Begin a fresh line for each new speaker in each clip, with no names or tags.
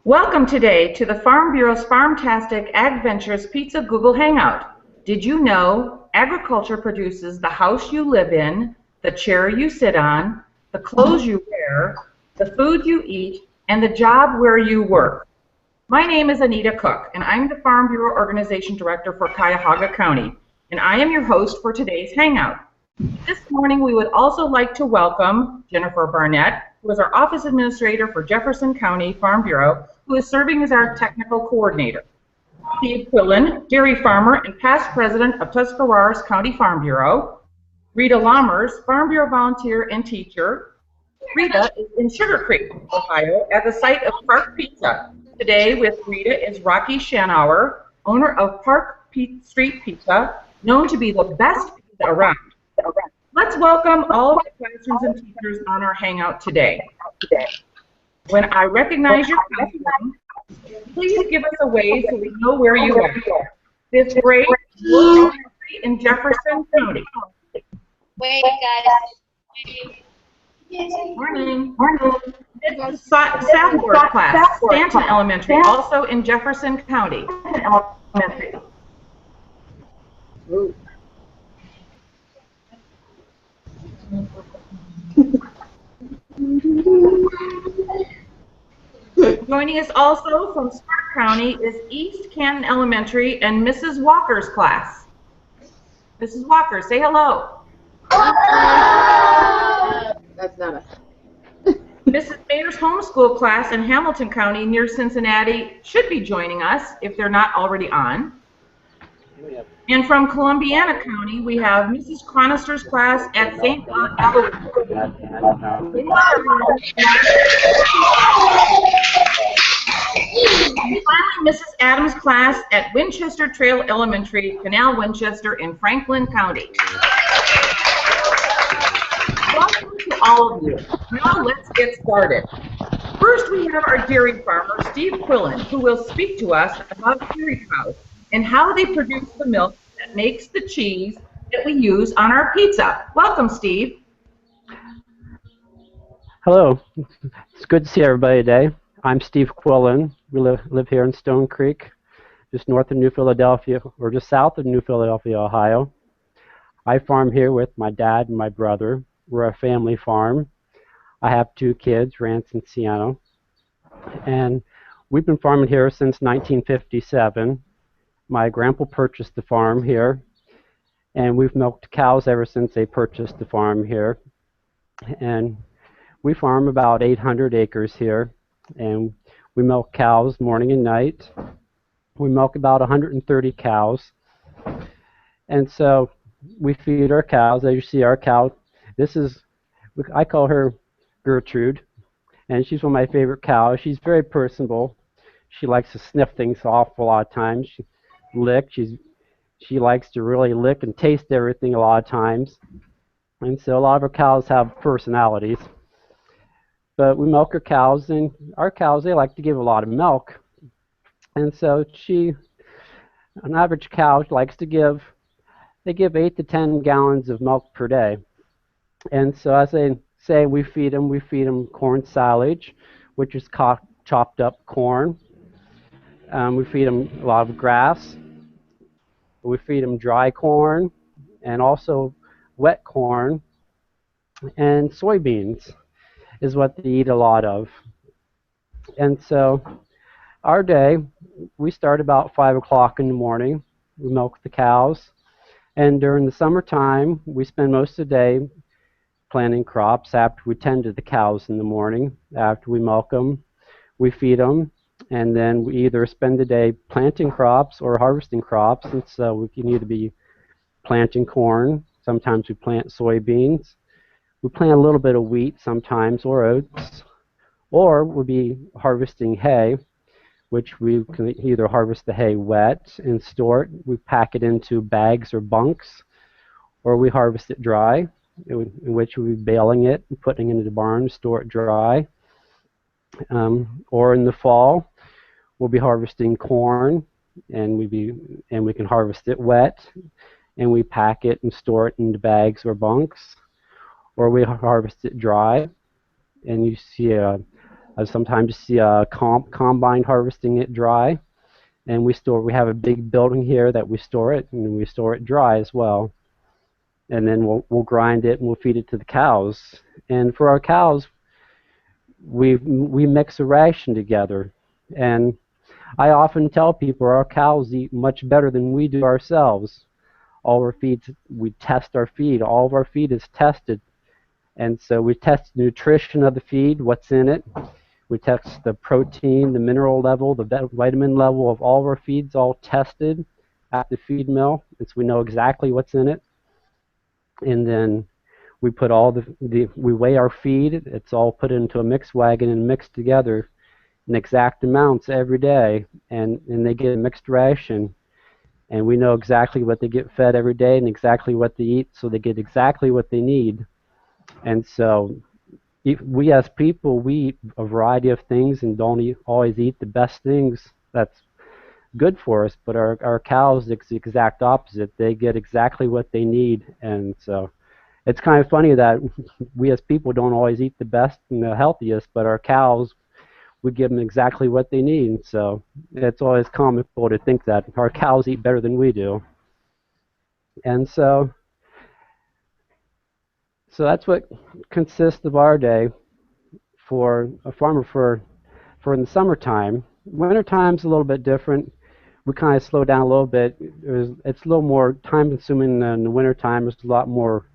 Welcome today to the Farm Bureau's Farmtastic Agventures Pizza Google Hangout. Did you know agriculture produces the house you live in, the chair you sit on, the clothes you wear, the food you eat, and the job where you work? My name is Anita Cook, and I'm the Farm Bureau Organization Director for Cuyahoga County, and I am your host for today's Hangout. This morning, we would also like to welcome Jennifer Barnett, who is our Office Administrator for Jefferson County Farm Bureau, who is serving as our Technical Coordinator. Steve Quillen, dairy farmer and past president of Tuscarawas County Farm Bureau. Rita Lammers, Farm Bureau volunteer and teacher. Rita is in Sugar Creek, Ohio, at the site of Park Pizza. Today with Rita is Rocky Shanauer, owner of Park Street Pizza, known to be the best pizza around. Let's welcome all of the classrooms and teachers on our Hangout today. When I recognize your classroom, please give us a wave so we know where you are. This great in Jefferson County.
Wait, guys.
Morning. This is Southward class, Stanton Elementary, also in Jefferson County. Joining us also from Stark County is East Canton Elementary and Mrs. Walker's class. Mrs. Walker, say hello.
That's not us.
Mrs. Mayer's homeschool class in Hamilton County near Cincinnati should be joining us if they're not already on. And from Columbiana County, we have Mrs. Chronister's class at St. Aloysius. And finally, Mrs. Adams' class at Winchester Trail Elementary, Canal Winchester in Franklin County. Welcome to all of you. Now let's get started. First, we have our dairy farmer, Steve Quillen, who will speak to us about dairy cows and how they produce the milk that makes the cheese that we use on our pizza. Welcome, Steve.
Hello. It's good to see everybody today. I'm Steve Quillen. We live here in Stone Creek, just north of New Philadelphia, or just south of New Philadelphia, Ohio. I farm here with my dad and my brother. We're a family farm. I have 2 kids, Rance and Sienna. And we've been farming here since 1957. My grandpa purchased the farm here, and we've milked cows ever since they purchased the farm here. And we farm about 800 acres here, and we milk cows morning and night. We milk about 130 cows. And so we feed our cows. As you see, our cow, I call her Gertrude, and she's one of my favorite cows. She's very personable. She likes to sniff things off a lot of times. She likes to really lick and taste everything a lot of times. And so a lot of our cows have personalities. But we milk our cows, and our cows, they like to give a lot of milk. And so an average cow likes to give 8 to 10 gallons of milk per day. And so as I say, we feed them corn silage, which is chopped up corn. We feed them a lot of grass. We feed them dry corn and also wet corn, and soybeans is what they eat a lot of. And so our day, we start about 5 o'clock in the morning. We milk the cows, and during the summertime, we spend most of the day planting crops after we tend to the cows in the morning. After we milk them, we feed them, and then we either spend the day planting crops or harvesting crops. And so we can either be planting corn, sometimes we plant soybeans, we plant a little bit of wheat sometimes, or oats, or we'll be harvesting hay, which we can either harvest the hay wet and store it, we pack it into bags or bunks, or we harvest it dry, in which we'll be baling it and putting it into the barn to store it dry. Or in the fall, we'll be harvesting corn, and we can harvest it wet, and we pack it and store it into bags or bunks. Or we harvest it dry, and you see I sometimes see a combine harvesting it dry, and we have a big building here that we store it, and we store it dry as well. And then we'll grind it and we'll feed it to the cows. And for our cows, we mix a ration together. And I often tell people our cows eat much better than we do ourselves. All our feeds, we test our feed. All of our feed is tested. And so we test the nutrition of the feed, what's in it. We test the protein, the mineral level, the vitamin level of all of our feeds, all tested at the feed mill. And so we know exactly what's in it. And then we put we weigh our feed. It's all put into a mix wagon and mixed together in exact amounts every day. And they get a mixed ration. And we know exactly what they get fed every day and exactly what they eat, so they get exactly what they need. And so we as people, we eat a variety of things and don't always eat the best things that's good for us, but our cows, it's the exact opposite. They get exactly what they need. And so it's kind of funny that we as people don't always eat the best and the healthiest, but our cows, we give them exactly what they need. So it's always comical to think that our cows eat better than we do. And so that's what consists of our day for a farmer for in the summertime. Wintertime's a little bit different. We kind of slow down a little bit. It's a little more time consuming in the wintertime. There's a lot more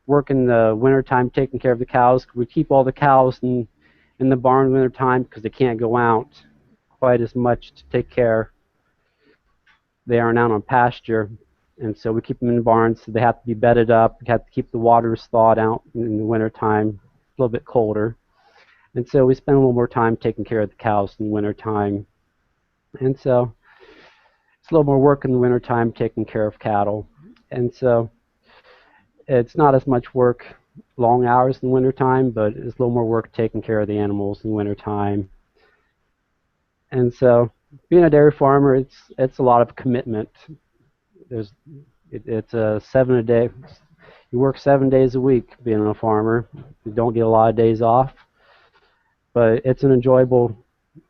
work in the wintertime taking care of the cows. We keep all the cows in the barn in the wintertime because they can't go out quite as much to take care. They aren't out on pasture. And so we keep them in the barns, so they have to be bedded up. We have to keep the waters thawed out in the wintertime, a little bit colder. And so we spend a little more time taking care of the cows in the wintertime. And so it's a little more work in the wintertime taking care of cattle. And so it's not as much work, long hours in the wintertime, but it's a little more work taking care of the animals in the wintertime. And so being a dairy farmer, it's a lot of commitment. It's a 7 a day. You work 7 days a week being a farmer. You don't get a lot of days off, but it's an enjoyable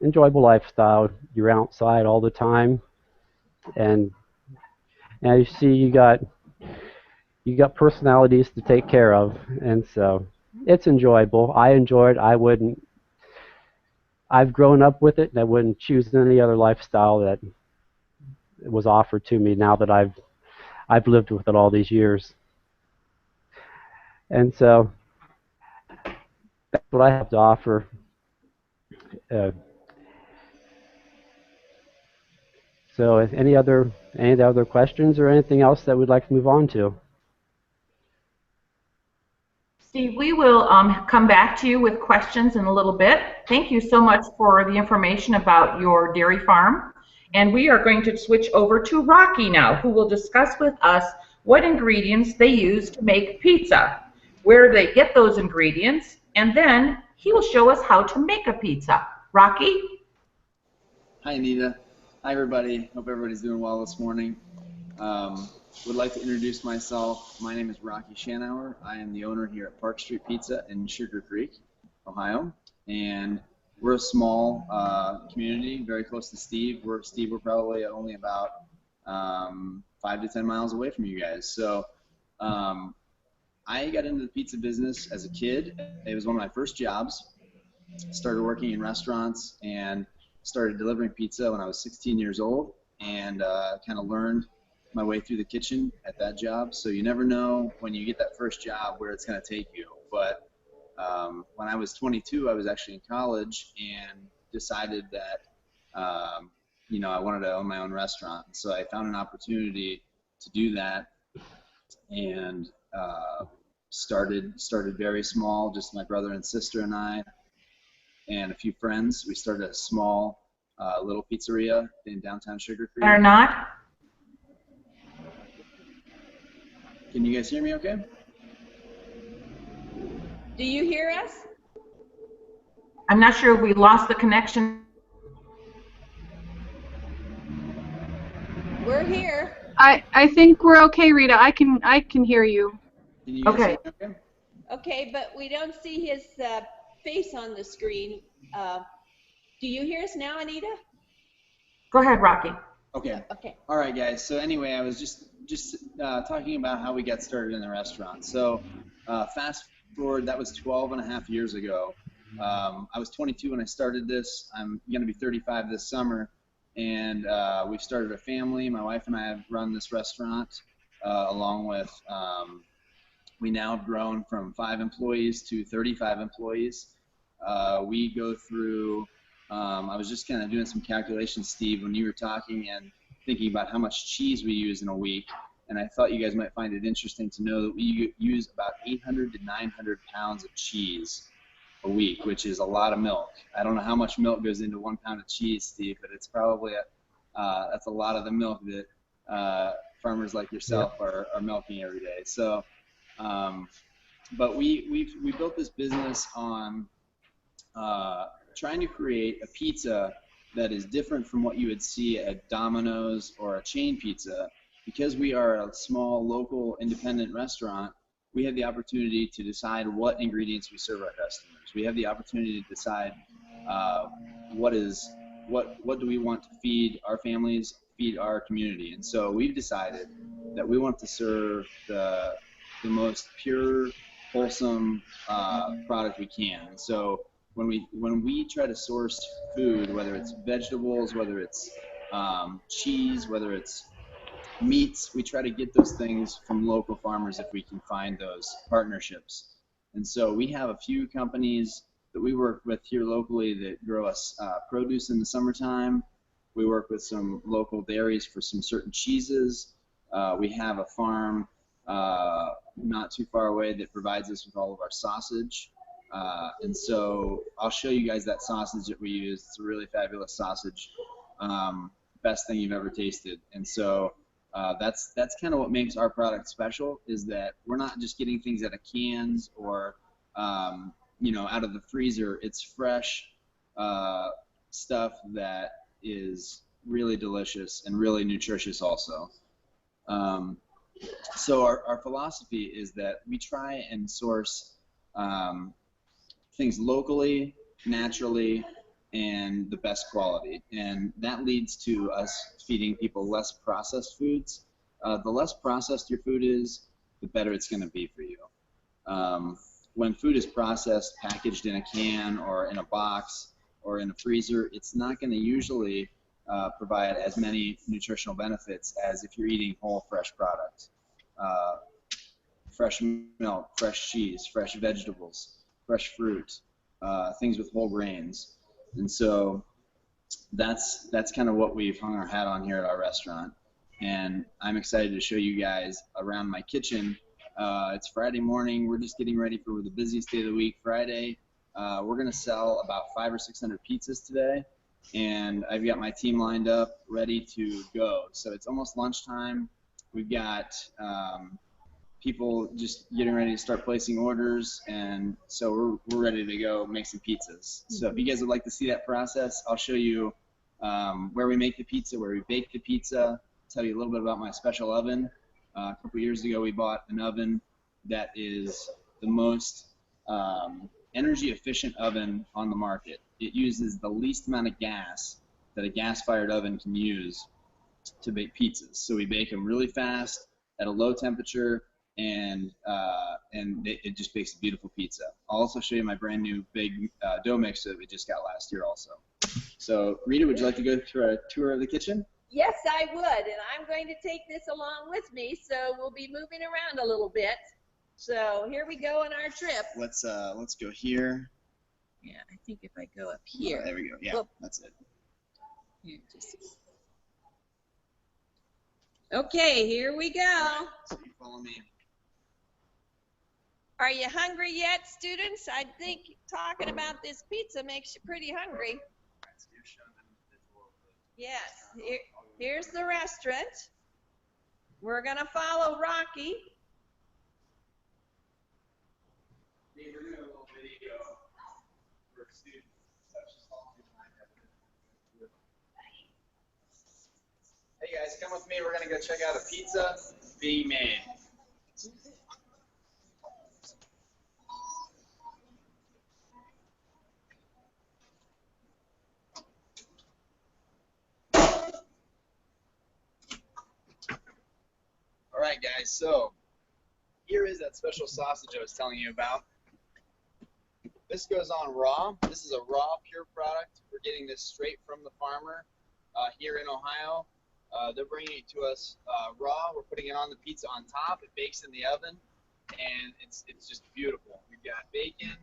lifestyle. You're outside all the time, and as you see, you got personalities to take care of, and so it's enjoyable. I enjoy it. I've grown up with it, and I wouldn't choose any other lifestyle that was offered to me now that I've lived with it all these years. And so that's what I have to offer. So any other questions or anything else that we'd like to move on to?
Steve, we will come back to you with questions in a little bit. Thank you so much for the information about your dairy farm. And we are going to switch over to Rocky now, who will discuss with us what ingredients they use to make pizza, where they get those ingredients, and then he will show us how to make a pizza. Rocky?
Hi, Anita. Hi, everybody. Hope everybody's doing well this morning. Would like to introduce myself. My name is Rocky Shanauer. I am the owner here at Park Street Pizza in Sugar Creek, Ohio. And we're a small community, very close to Steve. We're probably only about 5 to 10 miles away from you guys. So I got into the pizza business as a kid. It was one of my first jobs. Started working in restaurants and started delivering pizza when I was 16 years old, and kind of learned my way through the kitchen at that job. So you never know when you get that first job where it's going to take you. But when I was 22, I was actually in college and decided that I wanted to own my own restaurant. So I found an opportunity to do that, and started very small, just my brother and sister and I and a few friends. We started a small little pizzeria in downtown Sugar Creek.
Or not?
Can you guys hear me okay?
Do you hear us?
I'm not sure if we lost the connection.
We're here.
I think we're okay, Rita. I can hear you.
Can you guys
Okay.
hear me okay?
Okay, but we don't see his face on the screen. Do you hear us now, Anita?
Go ahead, Rocky.
Okay.
Okay.
All right, guys. So anyway, I was just talking about how we got started in the restaurant. So fast forward, that was 12 and a half years ago. I was 22 when I started this. I'm going to be 35 this summer, and we've started a family. My wife and I have run this restaurant along with. We now have grown from 5 employees to 35 employees. We go through. I was just kind of doing some calculations, Steve, when you were talking and thinking about how much cheese we use in a week, and I thought you guys might find it interesting to know that we use about 800 to 900 pounds of cheese a week, which is a lot of milk. I don't know how much milk goes into 1 pound of cheese, Steve, but it's probably that's a lot of the milk that farmers like yourself are milking every day. So, but we built this business on trying to create a pizza that is different from what you would see at Domino's or a chain pizza. Because we are a small, local, independent restaurant, we have the opportunity to decide what ingredients we serve our customers. We have the opportunity to decide what do we want to feed our families, feed our community. And so we've decided that we want to serve the most pure, wholesome product we can. And so when we try to source food, whether it's vegetables, whether it's cheese, whether it's meats, we try to get those things from local farmers if we can find those partnerships. And so we have a few companies that we work with here locally that grow us produce in the summertime. We work with some local dairies for some certain cheeses. We have a farm not too far away that provides us with all of our sausage. And so I'll show you guys that sausage that we use. It's a really fabulous sausage. Best thing you've ever tasted. And so that's kind of what makes our product special, is that we're not just getting things out of cans or out of the freezer. It's fresh stuff that is really delicious and really nutritious also. So our philosophy is that we try and source things locally, naturally, and the best quality. And that leads to us feeding people less processed foods. The less processed your food is, the better it's going to be for you. When food is processed, packaged in a can or in a box or in a freezer, it's not going to usually provide as many nutritional benefits as if you're eating whole, fresh products. Fresh milk, fresh cheese, fresh vegetables, fresh fruit, things with whole grains. And so that's kind of what we've hung our hat on here at our restaurant. And I'm excited to show you guys around my kitchen. It's Friday morning. We're just getting ready for the busiest day of the week, Friday. We're going to sell about 500 or 600 pizzas today. And I've got my team lined up, ready to go. So it's almost lunchtime. We've got people just getting ready to start placing orders, and so we're ready to go make some pizzas. So if you guys would like to see that process, I'll show you where we make the pizza, where we bake the pizza, tell you a little bit about my special oven. A couple years ago, we bought an oven that is the most energy efficient oven on the market. It uses the least amount of gas that a gas-fired oven can use to bake pizzas. So we bake them really fast at a low temperature, and it just bakes a beautiful pizza. I'll also show you my brand new big dough mixer that we just got last year also. So Rita, would you like to go through a tour of the kitchen?
Yes, I would, and I'm going to take this along with me, so we'll be moving around a little bit. So here we go on our trip.
Let's go here.
Yeah, I think if I go up here.
Oh, there we go. Yeah,
Whoop.
That's it.
Here, okay, here we go.
So you follow me.
Are you hungry yet, students? I think talking about this pizza makes you pretty hungry. Yes, here's the restaurant. We're going to follow Rocky.
We're doing a little video for students. Hey guys, come with me. We're going to go check out a pizza being made. right, guys, so here is that special sausage I was telling you about. This goes on raw. This is a raw, pure product. We're getting this straight from the farmer here in Ohio. They're bringing it to us raw. We're putting it on the pizza on top. It bakes in the oven, and it's just beautiful. We've got bacon,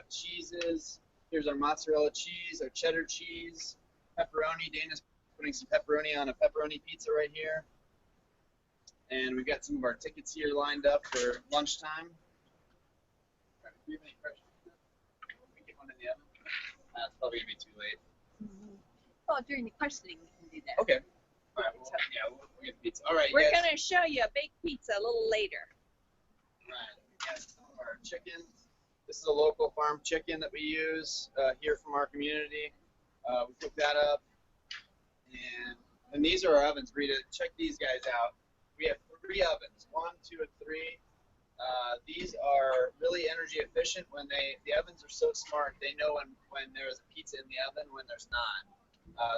cheeses. Here's our mozzarella cheese, our cheddar cheese, pepperoni. Dana's putting some pepperoni on a pepperoni pizza right here. And we've got some of our tickets here lined up for lunchtime. Do you have any questions? Can we get one in the oven? It's probably going to be too late.
Oh, during the questioning we can do that.
Okay. All right. Well, yeah, we'll get the pizza. All right,
We're
guys.
going to show you a baked pizza a little later.
All right. We got some of our chicken. This is a local farm chicken that we use here from our community. We cook that up. And these are our ovens. Rita, check these guys out. We have 3 ovens, 1, 2, and 3. These are really energy efficient. When the ovens are so smart, they know when there's a pizza in the oven, when there's not.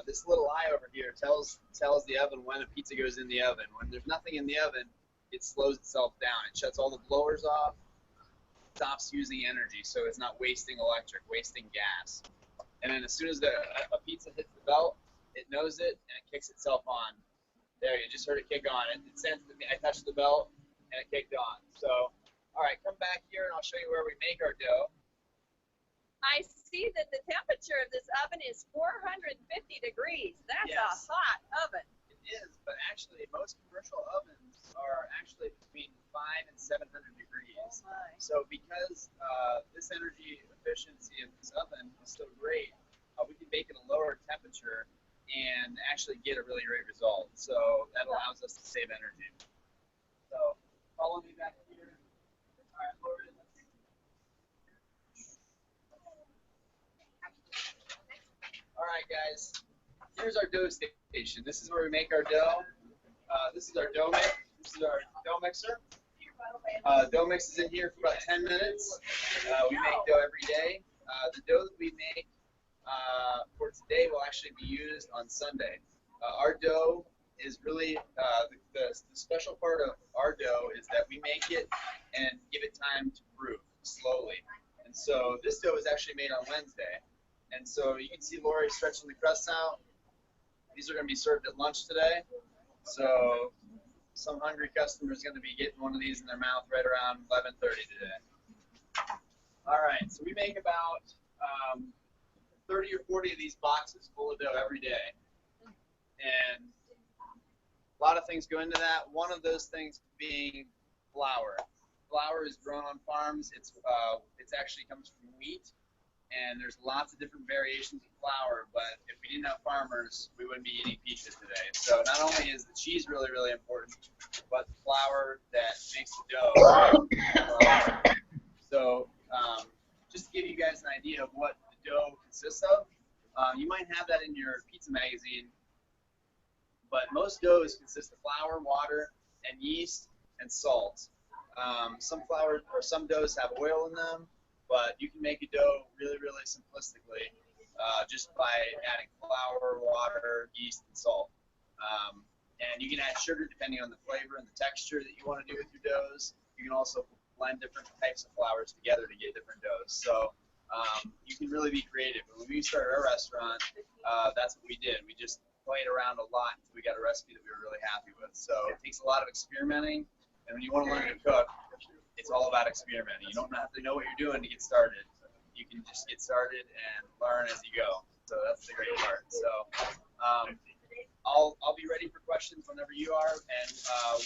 This little eye over here tells the oven when a pizza goes in the oven. When there's nothing in the oven, it slows itself down. It shuts all the blowers off, stops using energy, so it's not wasting electric, wasting gas. And then as soon as a pizza hits the belt, it knows it and it kicks itself on. There, you just heard it kick on. It sensed that I touched the belt and it kicked on. So, all right, come back here and I'll show you where we make our dough.
I see that the temperature of this oven is 450 degrees. That's
Yes.
a hot oven.
It is, but actually most commercial ovens are actually between 500 and 700 degrees.
Oh my.
So because this energy efficiency of this oven is so great, we can bake at a lower temperature and actually get a really great result. So that allows us to save energy. So follow me back here. All right, Lord. All right, guys. Here's our dough station. This is where we make our dough. This is our dough mix. This is our dough mixer. Dough mix is in here for about 10 minutes. We make dough every day. The dough that we make for today will actually be used on Sunday. Our dough is really, the special part of our dough is that we make it and give it time to brew slowly. And so this dough is actually made on Wednesday. And so you can see Lori stretching the crust out. These are going to be served at lunch today. So some hungry customer is going to be getting one of these in their mouth right around 11:30 today. All right, so we make about 30 or 40 of these boxes full of dough every day. And a lot of things go into that. One of those things being flour. Flour is grown on farms. It's actually comes from wheat. And there's lots of different variations of flour, but if we didn't have farmers, we wouldn't be eating pizza today. So not only is the cheese really, really important, but the flour that makes the dough. So just to give you guys an idea of what the dough consists of, you might have that in your pizza magazine, but most doughs consist of flour, water, and yeast and salt. Some doughs have oil in them. But you can make a dough really, really simplistically just by adding flour, water, yeast, and salt. And you can add sugar depending on the flavor and the texture that you want to do with your doughs. You can also blend different types of flours together to get different doughs. So you can really be creative. When we started our restaurant, that's what we did. We just played around a lot until we got a recipe that we were really happy with. So it takes a lot of experimenting. And when you want to learn to cook, it's all about experimenting. You don't have to know what you're doing to get started. You can just get started and learn as you go. So that's the great part. So I'll be ready for questions whenever you are. And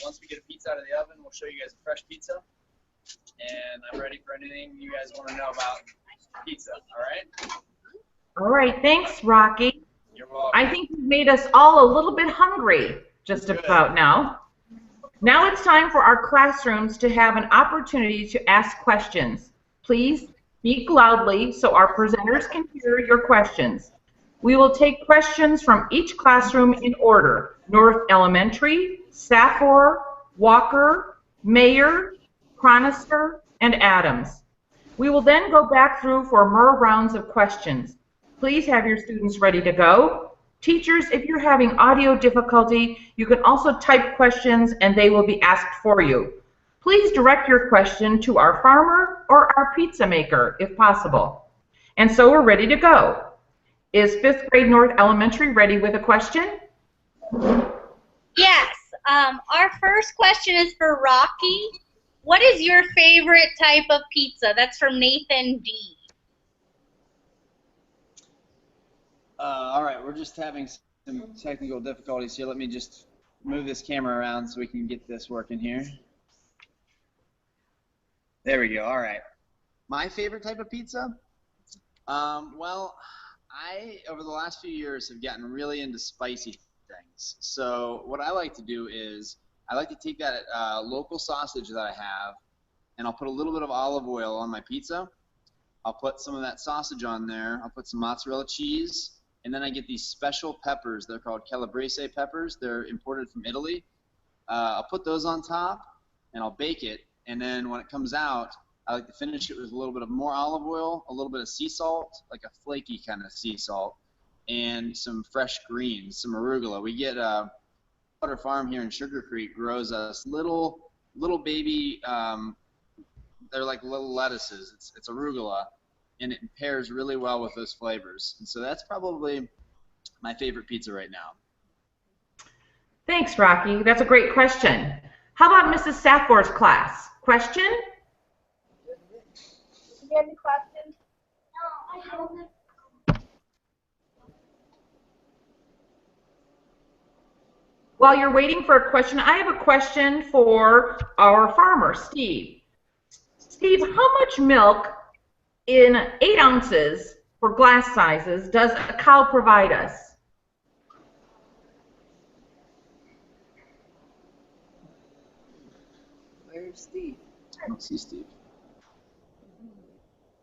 once we get a pizza out of the oven, we'll show you guys a fresh pizza. And I'm ready for anything you guys want to know about pizza. All right?
All right, thanks, Rocky.
You're welcome.
I think you've made us all a little bit hungry just about now. Now it's time for our classrooms to have an opportunity to ask questions. Please speak loudly so our presenters can hear your questions. We will take questions from each classroom in order: North Elementary, Safor, Walker, Mayer, Chronister, and Adams. We will then go back through for more rounds of questions. Please have your students ready to go. Teachers, if you're having audio difficulty, you can also type questions and they will be asked for you. Please direct your question to our farmer or our pizza maker if possible. And so we're ready to go. Is 5th grade North Elementary ready with a question?
Yes. Our first question is for Rocky. What is your favorite type of pizza? That's from Nathan D.
All right, we're just having some technical difficulties here. Let me just move this camera around so we can get this working here. There we go. All right. My favorite type of pizza? Well, I, over the last few years, have gotten really into spicy things. So what I like to do is I like to take that local sausage that I have, and I'll put a little bit of olive oil on my pizza. I'll put some of that sausage on there. I'll put some mozzarella cheese. And then I get these special peppers. They're called calabrese peppers. They're imported from Italy. I'll put those on top, and I'll bake it. And then when it comes out, I like to finish it with a little bit of more olive oil, a little bit of sea salt, like a flaky kind of sea salt, and some fresh greens, some arugula. We get Butter Farm here in Sugar Creek grows us little baby. They're like little lettuces. It's arugula. And it pairs really well with those flavors. And so that's probably my favorite pizza right now.
Thanks, Rocky. That's a great question. How about Mrs. Sapphore's class? Question?
Do you have any questions? No, I don't.
While you're waiting for a question, I have a question for our farmer, Steve. Steve, how much milk in 8 ounces for glass sizes does a cow provide us?
Where's Steve?
I don't see Steve.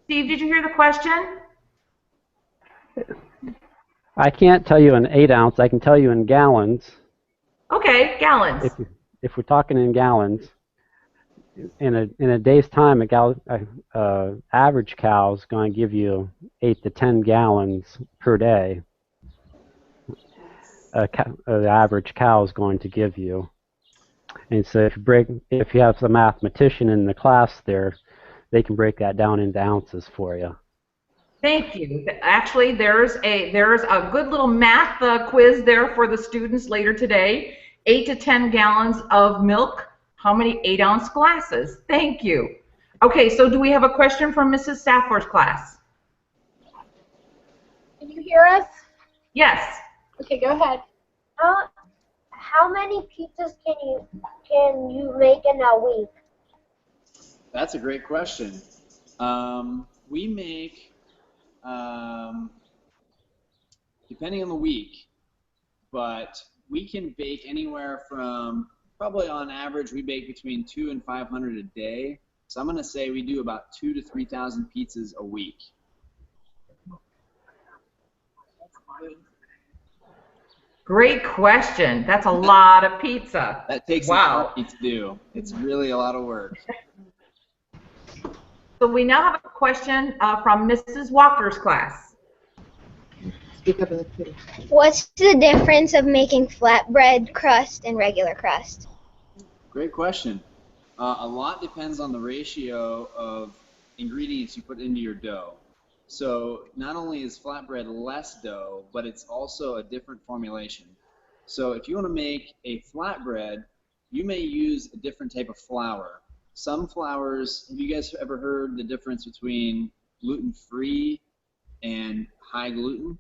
Steve, did you hear the question?
I can't tell you in 8 ounce. I can tell you in gallons.
Okay, gallons.
If we're talking in gallons, in a day's time, average cow is going to give you 8 to 10 gallons per day. The average cow is going to give you. And so if you have some mathematician in the class there, they can break that down into ounces for you.
Thank you. Actually, there's a good little math quiz there for the students later today. 8 to 10 gallons of milk. How many 8-ounce glasses? Thank you. Okay, so do we have a question from Mrs. Sapphore's class?
Can you hear us?
Yes.
Okay, go ahead. How many pizzas can you make in a week?
That's a great question. We make, depending on the week, but we can bake anywhere from, probably on average, we bake between 200 and 500 a day. So I'm going to say we do about 2,000 to 3,000 pizzas a week.
Great question. That's a lot of pizza.
That takes an army to do. It's really a lot of work.
So we now have a question from Mrs. Walker's class.
What's the difference of making flatbread crust and regular crust?
Great question. A lot depends on the ratio of ingredients you put into your dough. So not only is flatbread less dough, but it's also a different formulation. So if you want to make a flatbread, you may use a different type of flour. Some flours, have you guys ever heard the difference between gluten-free and high gluten?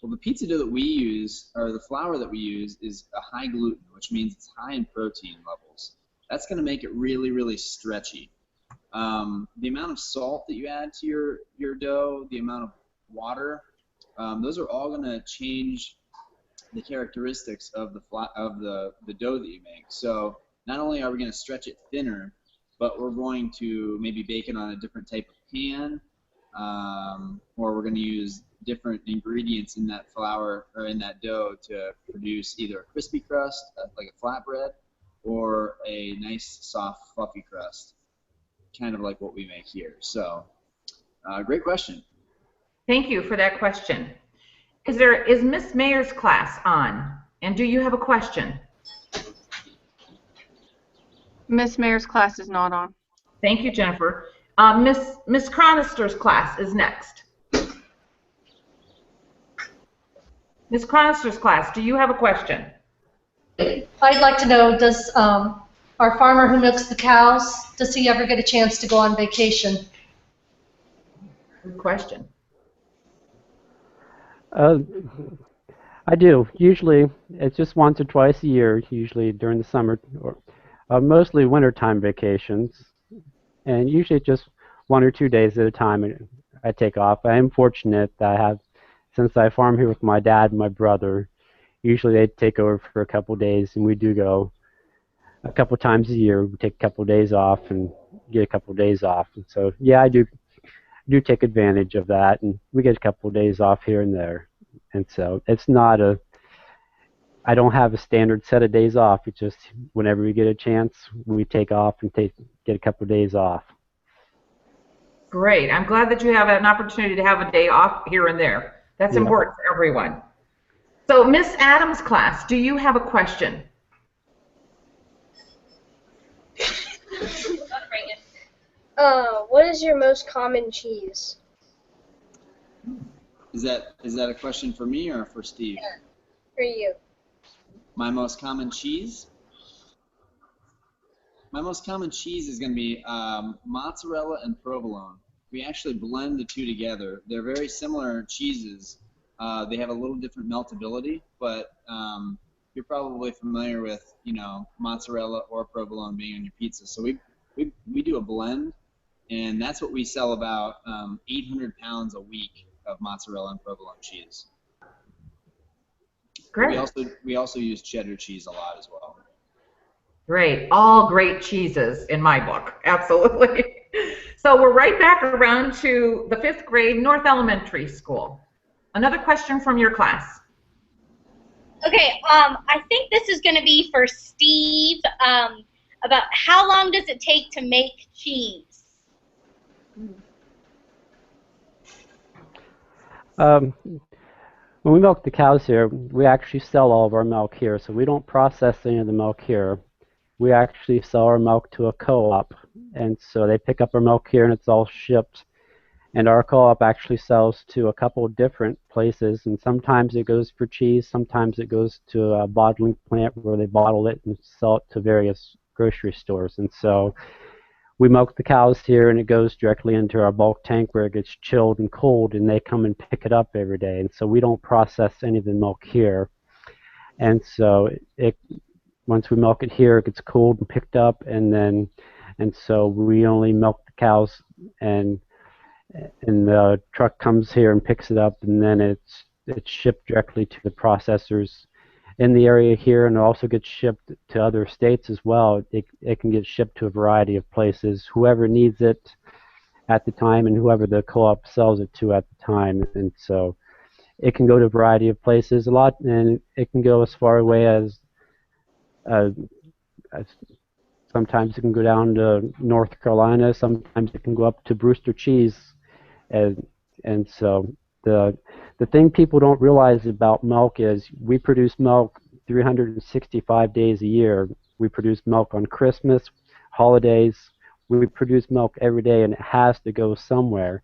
Well, the pizza dough that we use, or the flour that we use, is a high gluten, which means it's high in protein levels. That's going to make it really, really stretchy. The amount of salt that you add to your dough, the amount of water, those are all going to change the characteristics of the dough that you make. So not only are we going to stretch it thinner, but we're going to maybe bake it on a different type of pan, or we're going to use different ingredients in that flour or in that dough to produce either a crispy crust, like a flatbread, or a nice, soft, fluffy crust, kind of like what we make here. So, great question.
Thank you for that question. Is Miss Mayer's class on? And do you have a question?
Miss Mayer's class is not on.
Thank you, Jennifer. Miss Cronister's class is next. Miss Cronister's class, do you have a question?
I'd like to know, does our farmer who milks the cows, does he ever get a chance to go on vacation?
Good question.
I do. Usually, it's just once or twice a year, usually during the summer, or mostly wintertime vacations. And usually just 1 or 2 days at a time I take off. I am fortunate that I have, since I farm here with my dad and my brother, usually they take over for a couple days, and we do go a couple times a year. We take a couple days off and get a couple days off. And so, yeah, I do take advantage of that, and we get a couple days off here and there. And so it's not I don't have a standard set of days off. It's just whenever we get a chance, we take off and get a couple days off.
Great. I'm glad that you have an opportunity to have a day off here and there. That's important for everyone. So, Miss Adams' class, do you have a question?
What is your most common cheese?
Is that a question for me or for Steve?
Yeah, for you.
My most common cheese? My most common cheese is going to be mozzarella and provolone. We actually blend the two together. They're very similar cheeses. They have a little different meltability, but you're probably familiar with, mozzarella or provolone being on your pizza. So we do a blend, and that's what we sell, about 800 pounds a week of mozzarella and provolone cheese.
Great.
We also use cheddar cheese a lot as well.
Great. All great cheeses in my book. Absolutely. So we're right back around to the 5th grade North Elementary School. Another question from your class.
Okay, I think this is going to be for Steve, about how long does it take to make cheese?
When we milk the cows here, we actually sell all of our milk here, so we don't process any of the milk here. We actually sell our milk to a co-op, and so they pick up our milk here and it's all shipped. And our co-op actually sells to a couple of different places, and sometimes it goes for cheese, sometimes it goes to a bottling plant where they bottle it and sell it to various grocery stores. And so we milk the cows here, and it goes directly into our bulk tank where it gets chilled and cold, and they come and pick it up every day. And so we don't process any of the milk here. And so once we milk it here, it gets cooled and picked up, and so we only milk the cows, and the truck comes here and picks it up, and then it's shipped directly to the processors in the area here, and it also gets shipped to other states as well. It can get shipped to a variety of places, whoever needs it at the time and whoever the co-op sells it to at the time. And so it can go to a variety of places and it can go as far away as sometimes it can go down to North Carolina, sometimes it can go up to Brewster Cheese. And so the thing people don't realize about milk is we produce milk 365 days a year. We produce milk on Christmas, holidays. We produce milk every day, and it has to go somewhere.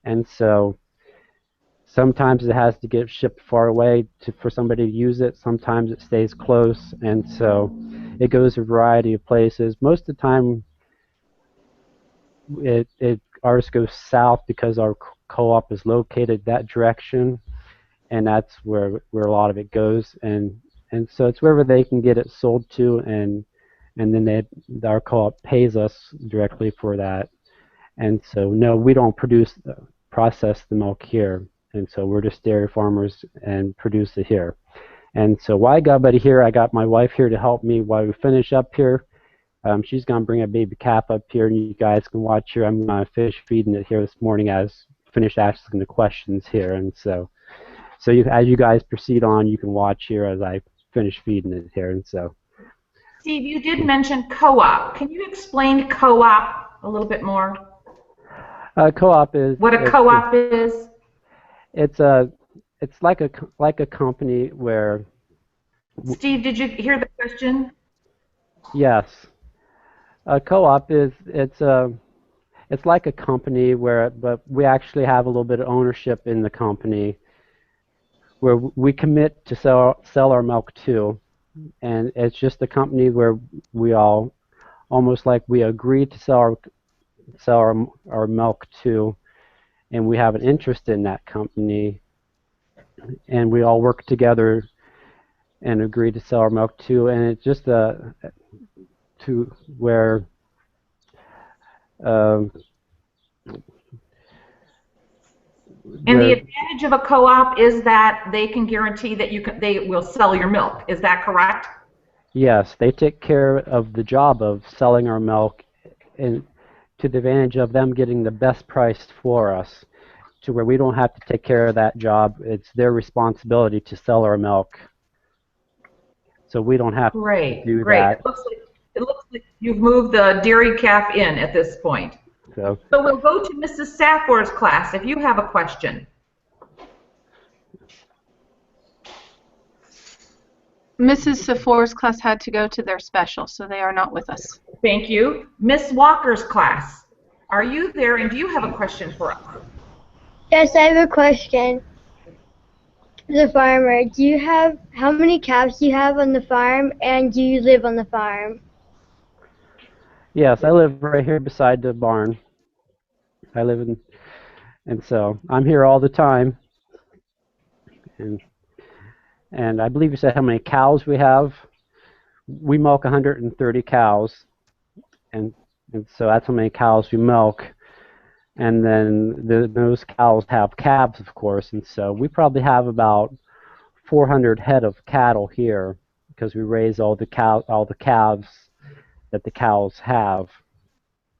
And so sometimes it has to get shipped far away for somebody to use it. Sometimes it stays close, and so it goes a variety of places. Most of the time, ours goes south because our co-op is located that direction, and that's where a lot of it goes. And so it's wherever they can get it sold to, and then our co-op pays us directly for that. And so no, we don't process the milk here, and so we're just dairy farmers and produce it here. And so while I got everybody here, I got my wife here to help me while we finish up here. She's going to bring a baby calf up here, and you guys can watch her. I'm going to finish feeding it here this morning finish asking the questions here. And so as you guys proceed on, you can watch here as I finish feeding it here. And so,
Steve, you did mention co-op. Can you explain co-op a little bit more?
Co-op is
what a co-op is.
It's a it's like a company where,
Steve, did you hear the question?
yes, a co-op is it's like a company where, but we actually have a little bit of ownership in the company where we commit to sell our milk to, and it's just a company where we all almost like we agree to sell our milk to, and we have an interest in that company, and we all work together and agree to sell our milk to, and it's just to where um,
And the
where
advantage of a co-op is that they can guarantee that they will sell your milk. Is that correct?
yes, they take care of the job of selling our milk, and to the advantage of them getting the best price for us, to where we don't have to take care of that job. It's their responsibility to sell our milk, so we don't have to
Great,
do
great.
that.
It looks like you've moved the dairy calf in at this point.
So
So we'll go to Mrs. Saffor's class if you have a question.
Mrs. Sephora's class had to go to their special, so they are not with us.
Thank you. Miss Walker's class, are you there and do you have a question for us?
Yes, I have a question. The farmer, how many cows do you have on the farm, and do you live on the farm?
yes, I live right here beside the barn. I live in, and so I'm here all the time. And I believe you said how many cows we have. We milk 130 cows, and so that's how many cows we milk. And then those cows have calves, of course, and so we probably have about 400 head of cattle here because we raise all the calves that the cows have,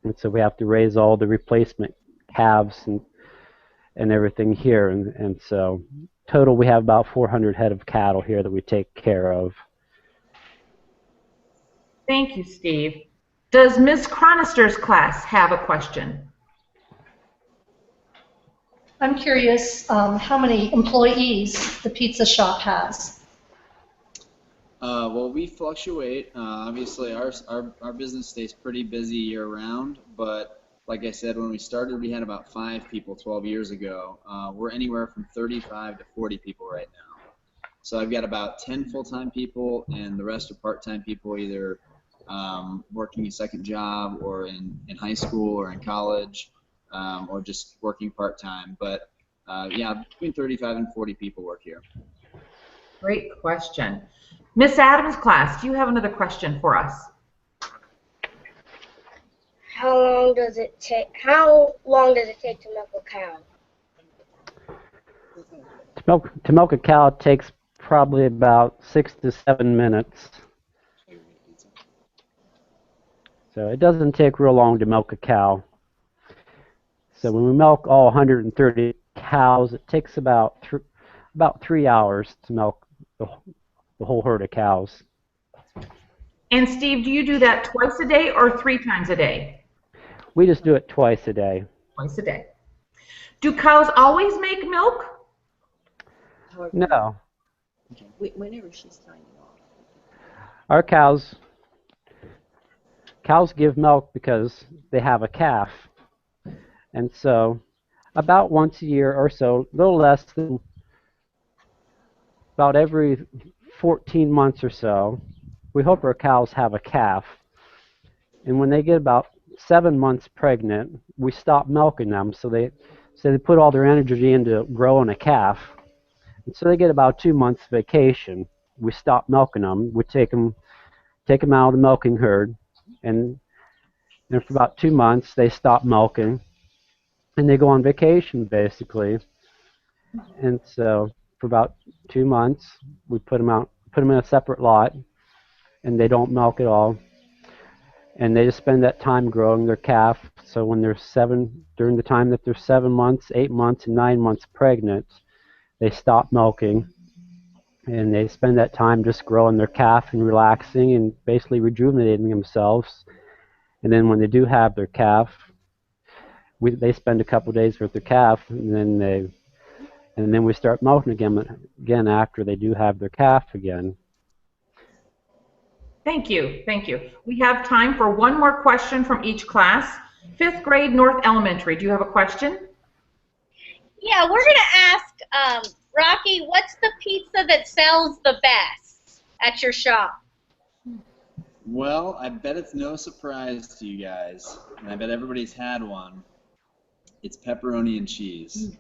and so we have to raise all the replacement calves and everything here, and so total we have about 400 head of cattle here that we take care of.
Thank you, Steve. Does Ms. Chronister's class have a question?
I'm curious how many employees the pizza shop has.
Well, we fluctuate. Obviously, our business stays pretty busy year round, but like I said, when we started, we had about 5 people 12 years ago. We're anywhere from 35 to 40 people right now. So I've got about 10 full-time people, and the rest are part-time people, either working a second job or in high school or in college, or just working part-time. But yeah, between 35 and 40 people work here.
Great question. Miss Adams' class, do you have another question for us?
How long does it take to milk a cow?
To milk a cow takes probably about 6 to 7 minutes. So it doesn't take real long to milk a cow. So when we milk all 130 cows, it takes about 3 hours to milk the whole herd of cows.
And Steve, do you do that twice a day or 3 times a day?
We just do it twice a day.
Twice a day. Do cows always make milk?
No.
Whenever she's signing off.
Our cows give milk because they have a calf. And so about once a year or so, a little less than about every 14 months or so, we hope our cows have a calf. And when they get about 7 months pregnant, we stop milking them. So they put all their energy into growing a calf. And so they get about 2 months vacation. We stop milking them. We take them out of the milking herd, and for about 2 months they stop milking, and they go on vacation basically. And so for about 2 months we put them in a separate lot, and they don't milk at all. And they just spend that time growing their calf. So when they're during the time that they're 7 months, 8 months, and 9 months pregnant, they stop milking, and they spend that time just growing their calf and relaxing and basically rejuvenating themselves. And then when they do have their calf, they spend a couple days with their calf, and then and then we start milking again after they do have their calf again.
Thank you. Thank you. We have time for one more question from each class. 5th grade North Elementary. Do you have a question?
Yeah, we're going to ask Rocky, what's the pizza that sells the best at your shop?
Well, I bet it's no surprise to you guys, and I bet everybody's had one. It's pepperoni and cheese.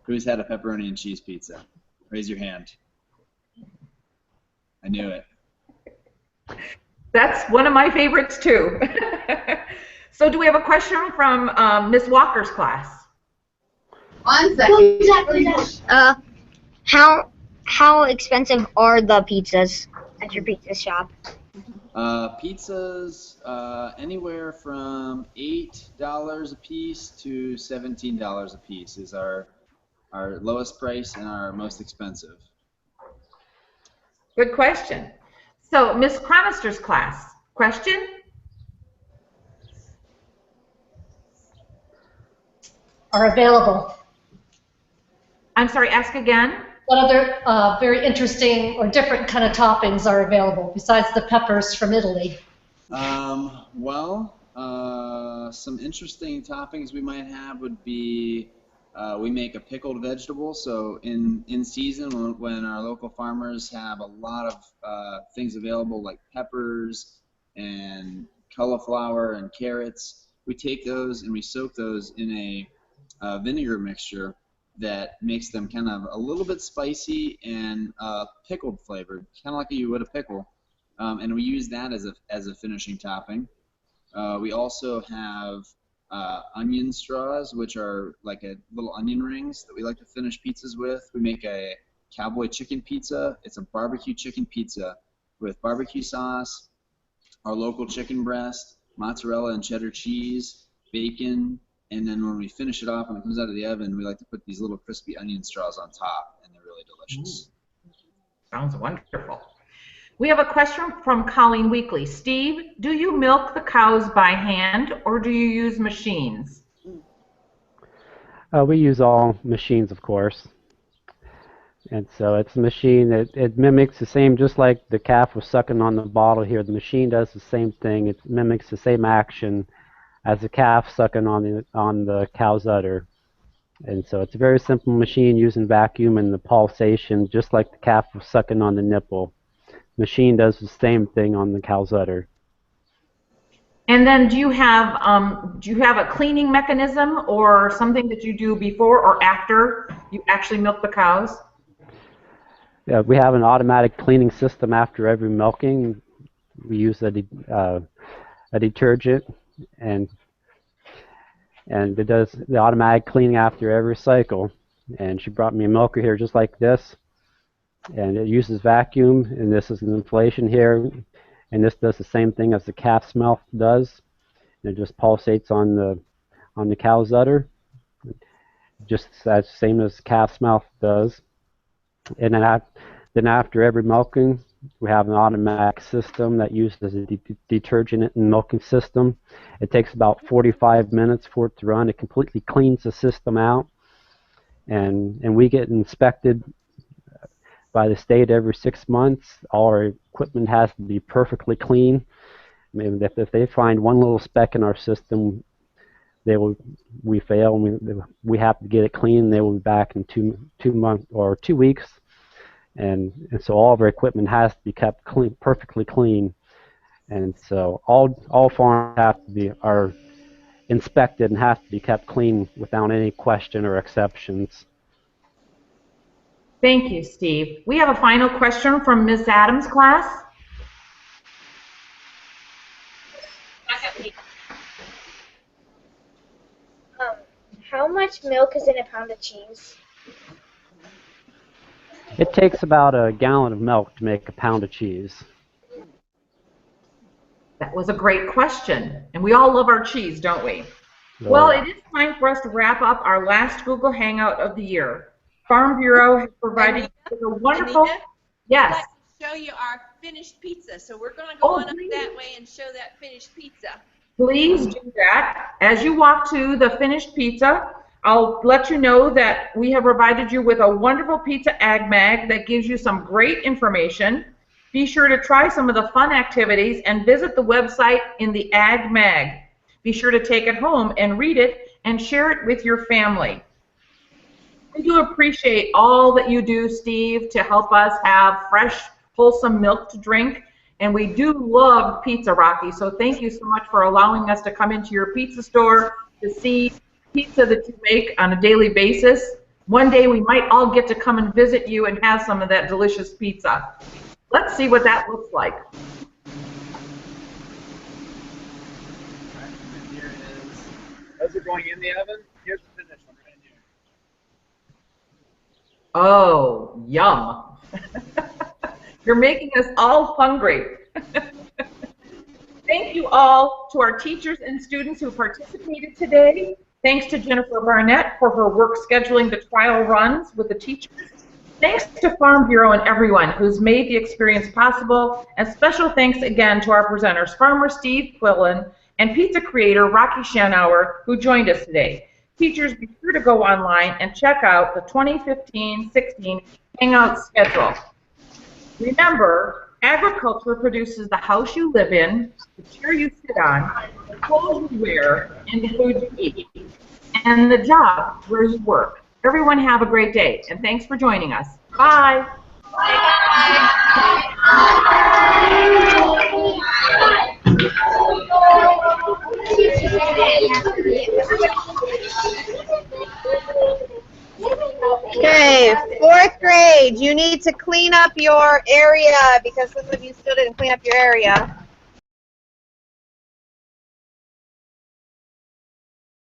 Who's had a pepperoni and cheese pizza? Raise your hand. I knew it.
That's one of my favorites too. So do we have a question from Miss Walker's class?
1 second.
How expensive are the pizzas at your pizza shop?
Pizzas anywhere from $8 a piece to $17 a piece is our lowest price and our most expensive.
Good question. So Miss Cronister's class, question?
Are available.
I'm sorry, ask again.
What other very interesting or different kind of toppings are available besides the peppers from Italy?
Some interesting toppings we might have would be we make a pickled vegetable. So in season, when our local farmers have a lot of things available like peppers and cauliflower and carrots, we take those and we soak those in a vinegar mixture that makes them kind of a little bit spicy and pickled flavored, kind of like you would a pickle. And we use that as a finishing topping. We also have onion straws, which are like little onion rings that we like to finish pizzas with. We make a cowboy chicken pizza. It's a barbecue chicken pizza with barbecue sauce, our local chicken breast, mozzarella and cheddar cheese, bacon, and then when we finish it off, when it comes out of the oven, we like to put these little crispy onion straws on top, and they're really delicious.
Sounds wonderful. We have a question from Colleen Weekly. Steve, do you milk the cows by hand or do you use machines?
We use all machines, of course. And so it's a machine that it mimics the same, just like the calf was sucking on the bottle here. The machine does the same thing. It mimics the same action as the calf sucking on the cow's udder. And so it's a very simple machine using vacuum and the pulsation, just like the calf was sucking on the nipple. Machine does the same thing on the cow's udder.
And then do you have a cleaning mechanism or something that you do before or after you actually milk the cows?
Yeah, we have an automatic cleaning system after every milking. We use a detergent, and it does the automatic cleaning after every cycle. And she brought me a milker here just like this, and it uses vacuum, and this is an inflation here, and this does the same thing as the calf's mouth does. And it just pulsates on the cow's udder, just as same as the calf's mouth does. And then after every milking, we have an automatic system that uses a detergent and milking system. It takes about 45 minutes for it to run. It completely cleans the system out, and we get inspected by the state every 6 months. All our equipment has to be perfectly clean. I mean, if they find one little speck in our system, we fail, and we have to get it clean. They will be back in 2 months or 2 weeks. And so all of our equipment has to be kept clean, perfectly clean, and so all farms are inspected and have to be kept clean without any question or exceptions.
Thank you, Steve. We have a final question from Ms. Adams' class.
How much milk is in a pound of cheese?
It takes about a gallon of milk to make a pound of cheese.
That was a great question. And we all love our cheese, don't we?
Oh,
Well,
yeah.
it is time for us to wrap up our last Google Hangout of the year. Farm Bureau has provided us with a wonderful...
Anita,
Yes.
I'd like to show you our finished pizza. So we're going to go
Oh,
on up
please.
that way and show that finished pizza.
Please do that. As you walk to the finished pizza, I'll let you know that we have provided you with a wonderful pizza ag mag that gives you some great information. Be sure to try some of the fun activities and visit the website in the ag mag. Be sure to take it home and read it and share it with your family. We do appreciate all that you do, Steve, to help us have fresh, wholesome milk to drink. And we do love pizza, Rocky, so thank you so much for allowing us to come into your pizza store to see pizza that you make on a daily basis. One day we might all get to come and visit you and have some of that delicious pizza. Let's see what that looks like.
Here it is. Those are going in the oven. Here's the finished one right here.
Oh, yum. You're making us all hungry. Thank you all to our teachers and students who participated today. Thanks to Jennifer Barnett for her work scheduling the trial runs with the teachers. Thanks to Farm Bureau and everyone who's made the experience possible. And special thanks again to our presenters, Farmer Steve Quillen and pizza creator Rocky Schanauer, who joined us today. Teachers, be sure to go online and check out the 2015-16 Hangout schedule. Remember, agriculture produces the house you live in, the chair you sit on, the clothes you wear, and the food you eat, and the job where you work. Everyone have a great day, and thanks for joining us. Bye.
Okay, 4th grade, you need to clean up your area because some of you still didn't clean up your area.